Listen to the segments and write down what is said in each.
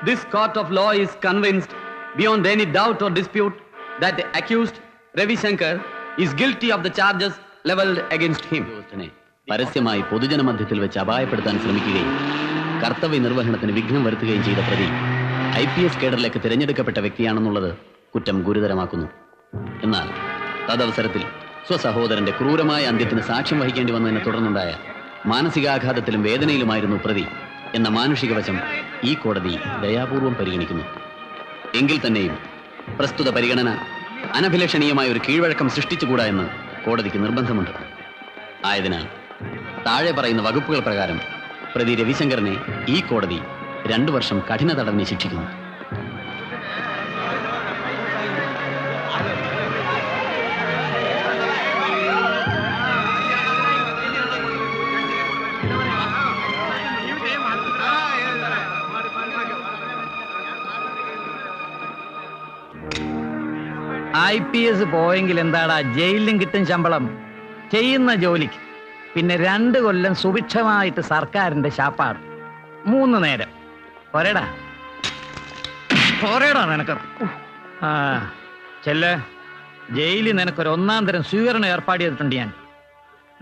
This court of law is convinced beyond any doubt or dispute that the accused Ravi Shankar is guilty of the charges leveled against him. പരസ്യമായി പൊതുജനമധ്യത്തിൽ വെച്ച് അപായപ്പെടുത്താൻ ശ്രമിക്കുകയും കർത്തവ്യ നിർവഹണത്തിന് വിഘ്നം വരുത്തുകയും ചെയ്ത പ്രതി IPS കേഡറിലേക്ക് തിരഞ്ഞെടുക്കപ്പെട്ട വ്യക്തിയാണെന്നുള്ളത് കുറ്റം ഗുരുതരമാക്കുന്നു. എന്നാൽ തദവസരത്തിൽ സ്വസഹോദരന്റെ ക്രൂരമായ അന്ത്യത്തിന് സാക്ഷ്യം വഹിക്കേണ്ടി വന്നതിനെ തുടർന്നുണ്ടായ മാനസികാഘാതത്തിലും വേദനയിലുമായിരുന്നു പ്രതി എന്ന മാനുഷിക വശം ഈ കോടതി ദയാപൂർവം പരിഗണിക്കുന്നു. എങ്കിൽ തന്നെയും പ്രസ്തുത പരിഗണന അനഭിലഷണീയമായ ഒരു കീഴ്വഴക്കം സൃഷ്ടിച്ചുകൂടാ എന്ന് കോടതിക്ക് നിർബന്ധമുണ്ട്. ആയതിനാൽ താഴെ പറയുന്ന വകുപ്പുകൾ പ്രകാരം പ്രതി രവിശങ്കറിനെ ഈ കോടതി 2 വർഷം കഠിന തടവിന് ശിക്ഷിക്കുന്നു. IPS പോയെങ്കിൽ എന്താടാ, ജയിലിലും കിട്ടും ശമ്പളം, ചെയ്യുന്ന ജോലിക്ക്. പിന്നെ 2 കൊല്ലം സുഭിക്ഷമായിട്ട് സർക്കാരിന്റെ ശാപ്പാട്, 3 നേരം. പോരേടാ നിനക്ക്. ആ ചെല്ല്, ജയിലിൽ നിനക്കൊരു 1-ാം തരം സ്വീകരണം ഏർപ്പാട് ചെയ്തിട്ടുണ്ട് ഞാൻ.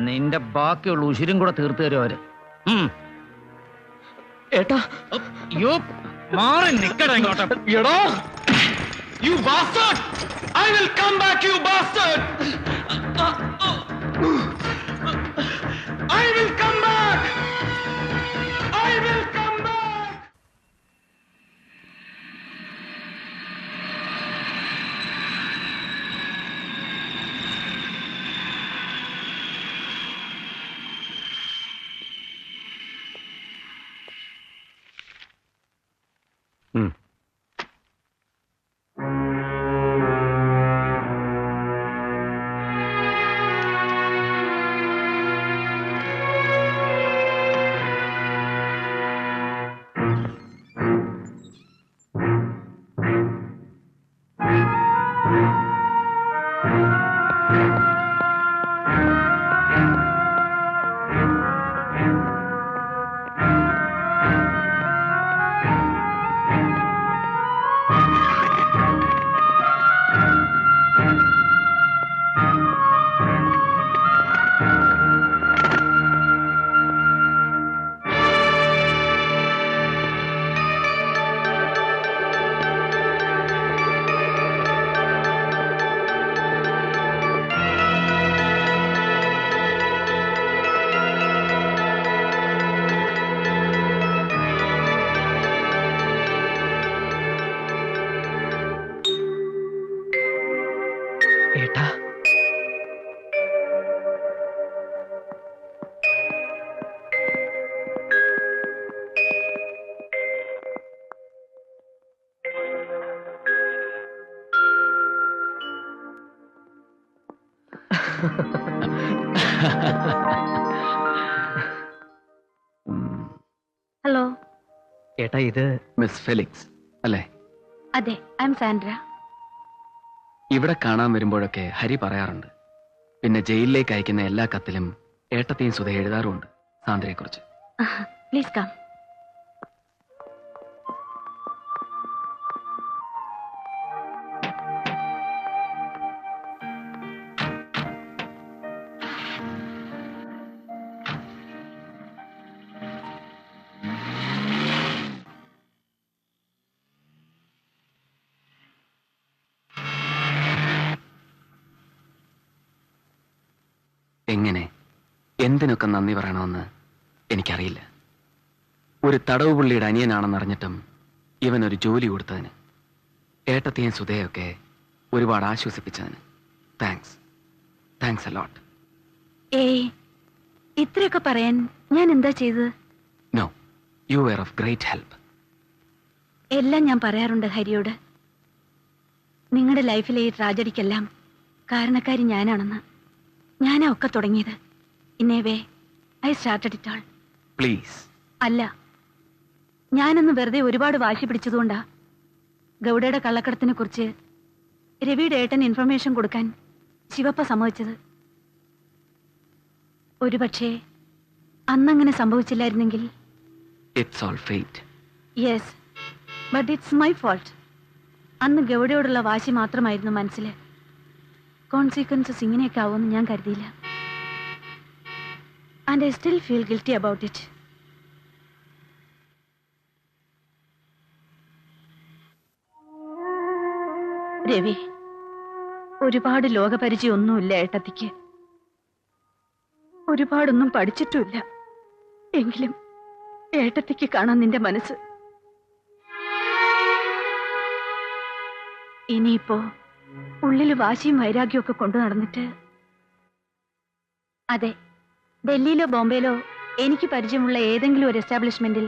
നിന്റെ ബാക്കിയുള്ള ഉശിരും കൂടെ തീർത്തു തരും അവര്. ഏട്ടാ, മാറി നിക്കടാ ഇങ്ങോട്ട്. എടാ, you bastard! I will come back, you bastard! I will come back! I will come back! Hello ഏട്ടാ, ഇത് മിസ് ഫെലിക്സ് അല്ലേ? അതെ, ഐ എം സാൻഡ്ര. ഇവിടെ കാണാൻ വരുമ്പോഴൊക്കെ ഹരി പറയാറുണ്ട്. പിന്നെ ജയിലിലേക്ക് അയക്കുന്ന എല്ലാ കത്തിലും ഏട്ടത്തെയും സുധ എഴുതാറുമുണ്ട് സാന്ദ്രയെ കുറിച്ച്. Please come. എങ്ങനെ, എന്തിനൊക്കെ നന്ദി പറയണമെന്ന് എനിക്കറിയില്ല. ഒരു തടവ് പുള്ളിയുടെ അനിയനാണെന്നറിഞ്ഞിട്ടും ഇവൻ ഒരു ജോലി കൊടുത്തതിന്, ഏട്ടത്തെയും സുധയൊക്കെ ഒരുപാട് ആശ്വസിപ്പിച്ചതിന് താങ്ക്സ് അലോട്ട്. ഇത്രയൊക്കെ പറയാൻ ഞാൻ എന്താ ചെയ്തത്? No, you were of great help. എല്ലാം ഞാൻ പറയാറുണ്ട് ഹരിയോട്. നിങ്ങളുടെ ലൈഫിലെ ഈ ട്രാജഡിക്കെല്ലാം കാരണക്കാരി ഞാനാണെന്ന്. ഞാനാ ഒക്കെ തുടങ്ങിയത്. In a way I started it all. Please. അല്ല, ഞാനൊന്ന് വെറുതെ ഒരുപാട് വാശി പിടിച്ചതുകൊണ്ടാ ഗൗഡയുടെ കള്ളക്കടത്തിനെ കുറിച്ച് രവിയുടെ ഏട്ടൻ ഇൻഫർമേഷൻ കൊടുക്കാൻ ശിവപ്പ സമ്മതിച്ചത്. ഒരുപക്ഷെ അന്നങ്ങനെ സംഭവിച്ചില്ലായിരുന്നെങ്കിൽ. It's all fate. Yes, but it's my fault. അന്ന് ഗൗഡയോടുള്ള വാശി മാത്രമായിരുന്നു മനസ്സിൽ. കോൺസിക്വൻസസ് ഇങ്ങനെയൊക്കെ ആവുമെന്ന് ഞാൻ കരുതിയില്ല. And I still feel guilty about it. Ravi, ഒരുപാട് ലോകപരിചയം ഒന്നുമില്ല ഏട്ടത്തിക്ക്. ഒരുപാടൊന്നും പഠിച്ചിട്ടുമില്ല. എങ്കിലും ഏട്ടത്തിക്ക് കാണാൻ നിന്റെ മനസ്സ്. ഇനിയിപ്പോ ഉള്ളിൽ വാശിയും വൈരാഗ്യവും ഒക്കെ കൊണ്ടു നടന്നിട്ട്. അതെ, ഡൽഹിയിലോ ബോംബെയിലോ എനിക്ക് പരിചയമുള്ള ഏതെങ്കിലും ഒരു എസ്റ്റാബ്ലിഷ്മെന്റിൽ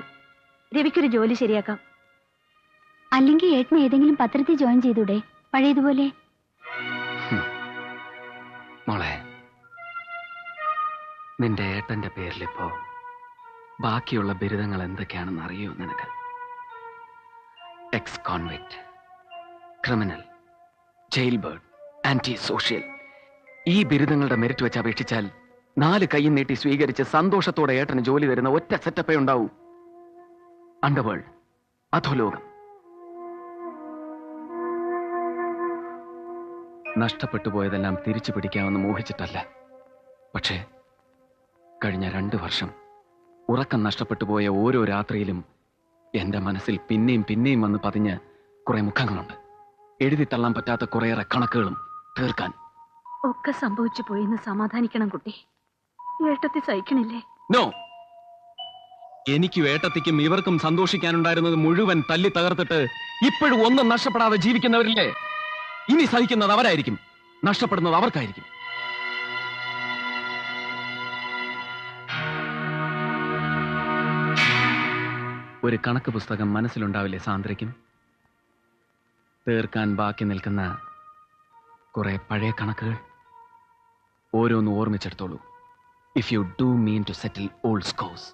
രവിക്കൊരു ജോലി ശരിയാക്കാം. അല്ലെങ്കിൽ ഏട്ടന് ഏതെങ്കിലും പത്രത്തിൽ ജോയിൻ ചെയ്തൂടെ, പഴയതുപോലെ? മോളെ, നിന്റെ ഏട്ടന്റെ പേരിലിപ്പോ ബാക്കിയുള്ള ബിരുദങ്ങൾ എന്തൊക്കെയാണെന്ന് അറിയൂ നിനക്ക്? Ex convict, criminal, jail bird, anti social. ഈ ബിരുദങ്ങളുടെ മെറിറ്റ് വെച്ച് അപേക്ഷിച്ചാൽ 4 കൈയും നീട്ടി സ്വീകരിച്ച് സന്തോഷത്തോടെ ഏട്ടന് ജോലി തരുന്ന ഒറ്റ സെറ്റപ്പേ ഉണ്ടാവൂ. അണ്ടർവേൾഡ്, അധോലോകം. നഷ്ടപ്പെട്ടു പോയതെല്ലാം തിരിച്ചു പിടിക്കാമെന്ന് മോഹിച്ചിട്ടല്ല. പക്ഷേ കഴിഞ്ഞ 2 വർഷം ഉറക്കം നഷ്ടപ്പെട്ടു പോയ ഓരോ രാത്രിയിലും എന്റെ മനസ്സിൽ പിന്നെയും പിന്നെയും വന്ന് പതിഞ്ഞ് കുറെ മുഖങ്ങളുണ്ട്. എഴുതി തള്ളാൻ പറ്റാത്ത കുറേയേറെ കണക്കുകളും തീർക്കാൻ. ഒക്കെ സംഭവിച്ചു പോയിന്ന് സമാധാനിക്കണം കുട്ടി. ഏട്ടത്തി സഹിക്കണില്ലേ? നോ, എനിക്കും ഏട്ടത്തിക്കും ഇവർക്കും സന്തോഷിക്കാനുണ്ടായിരുന്നത് മുഴുവൻ തല്ലി തകർത്തിട്ട് ഇപ്പോഴും ഒന്നും നഷ്ടപ്പെടാതെ ജീവിക്കുന്നവരില്ലേ? ഇനി സഹിക്കുന്നത് അവരായിരിക്കും, നഷ്ടപ്പെടുന്നത് അവർക്കായിരിക്കും. ഒരു കണക്ക് പുസ്തകം മനസ്സിലുണ്ടാവില്ലേ സാന്ദ്രയ്ക്കും? തീർക്കാൻ ബാക്കി നിൽക്കുന്ന കുറെ പഴയ കണക്കുകൾ ഓരോന്ന് ഓർമ്മിച്ചെടുത്തോളൂ. If you do mean to settle old scores.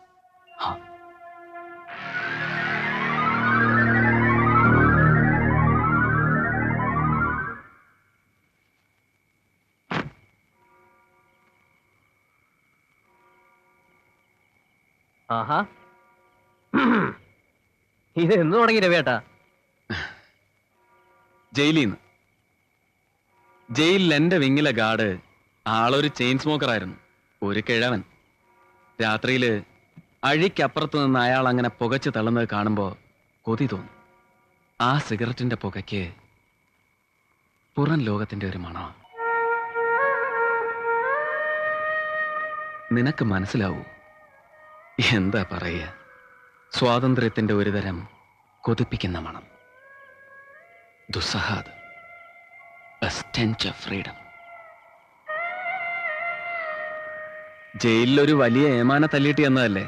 ആഹാ, ഇത് എന്ന് തുടങ്ങി രവിയേട്ടാ? ജയിലിന്ന്. ജയിലിൽ എന്റെ വിങ്ങിലെ ഗാർഡ് ആളൊരു ചെയിൻ സ്മോക്കർ ആയിരുന്നു, ഒരു കിഴവൻ. രാത്രിയില് അഴിക്കപ്പുറത്ത് നിന്ന് അയാൾ അങ്ങനെ പുകച്ച് തള്ളുന്നത് കാണുമ്പോ കൊതി തോന്നും. ആ സിഗരറ്റിന്റെ പുകയ്ക്ക് പുറം ലോകത്തിന്റെ ഒരു മണം. നിനക്ക് മനസ്സിലാവൂ എന്താ പറയുക? സ്വാതന്ത്ര്യത്തിന്റെ ഒരുതരം കൊതിപ്പിക്കുന്ന മണം. ദുസ്സഹാദ്, a stench of freedom. ജയിലിലൊരു വലിയ ഏമാന തല്ലിയിട്ട് എന്നതല്ലേ?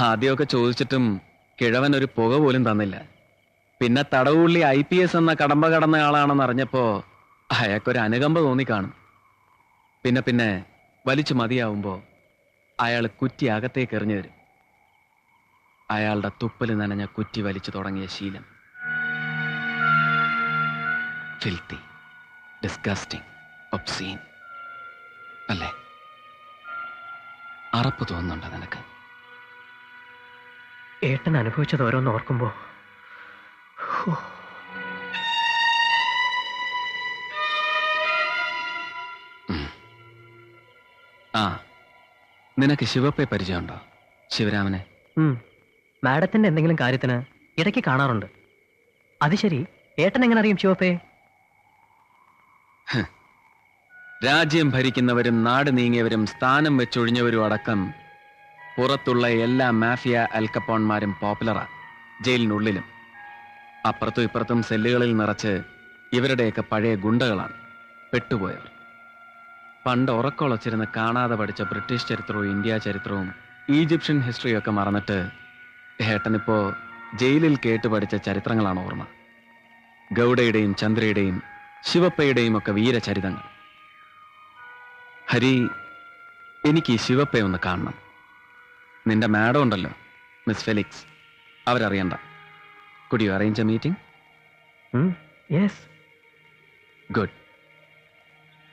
ആദ്യമൊക്കെ ചോദിച്ചിട്ടും കിഴവൻ ഒരു പുക പോലും തന്നില്ല. പിന്നെ തടവുള്ളി IPS എന്ന കടമ്പ കടന്ന ആളാണെന്ന് അറിഞ്ഞപ്പോ അയാൾക്കൊരു അനുകമ്പ തോന്നിക്കാണും. പിന്നെ പിന്നെ വലിച്ചു മതിയാവുമ്പോ അയാൾ കുറ്റി അകത്തേക്ക് എറിഞ്ഞു തരും. അയാളുടെ തുപ്പല് നനഞ്ഞ കുറ്റി വലിച്ചു തുടങ്ങിയ ശീലം. ഫിൽത്തി, ഡിസ്ഗസ്റ്റിംഗ്, ഒബ്സീൻ അല്ലേ? അറപ്പ് തോന്നുന്നുണ്ടോ നിനക്ക്? ഏട്ടൻ അനുഭവിച്ചത് ഓരോന്ന് ഓർക്കുമ്പോ ആ, നിനക്ക് ശിവപ്പെ പരിചയമുണ്ടോ? ശിവരാമനെ? മാഡത്തിന്റെ എന്തെങ്കിലും കാര്യത്തിന് ഇടയ്ക്ക് കാണാറുണ്ട്. അത് ശരി, ഏട്ടൻ എങ്ങനെ അറിയും ശിവപ്പേ? രാജ്യം ഭരിക്കുന്നവരും നാട് നീങ്ങിയവരും സ്ഥാനം വെച്ചൊഴിഞ്ഞവരും അടക്കം പുറത്തുള്ള എല്ലാ മാഫിയ അൽക്കപ്പോൺമാരും പോപ്പുലറാ ജയിലിനുള്ളിലും. അപ്പുറത്തും ഇപ്പുറത്തും സെല്ലുകളിൽ നിറച്ച് ഇവരുടെയൊക്കെ പഴയ ഗുണ്ടകളാണ്, പെട്ടുപോയവർ. പണ്ട് ഉറക്കൊളച്ചിരുന്ന് കാണാതെ പഠിച്ച ബ്രിട്ടീഷ് ചരിത്രവും ഇന്ത്യ ചരിത്രവും ഈജിപ്ഷ്യൻ ഹിസ്റ്ററിയും ഒക്കെ മറന്നിട്ട് ഏട്ടനിപ്പോ ജയിലിൽ കേട്ട് പഠിച്ച ചരിത്രങ്ങളാണ് ഓർമ്മ. ഗൗഡയുടെയും ചന്ദ്രയുടെയും ശിവപ്പയുടെയും ഒക്കെ വീരചരിതങ്ങൾ. ഹരി, എനിക്ക് ഈ ശിവപ്പയെ ഒന്ന് കാണണം. നിന്റെ മാഡം ഉണ്ടല്ലോ, മിസ് ഫെലിക്സ്, അവരറിയണ്ട. Could you arrange a meeting? Yes. Good.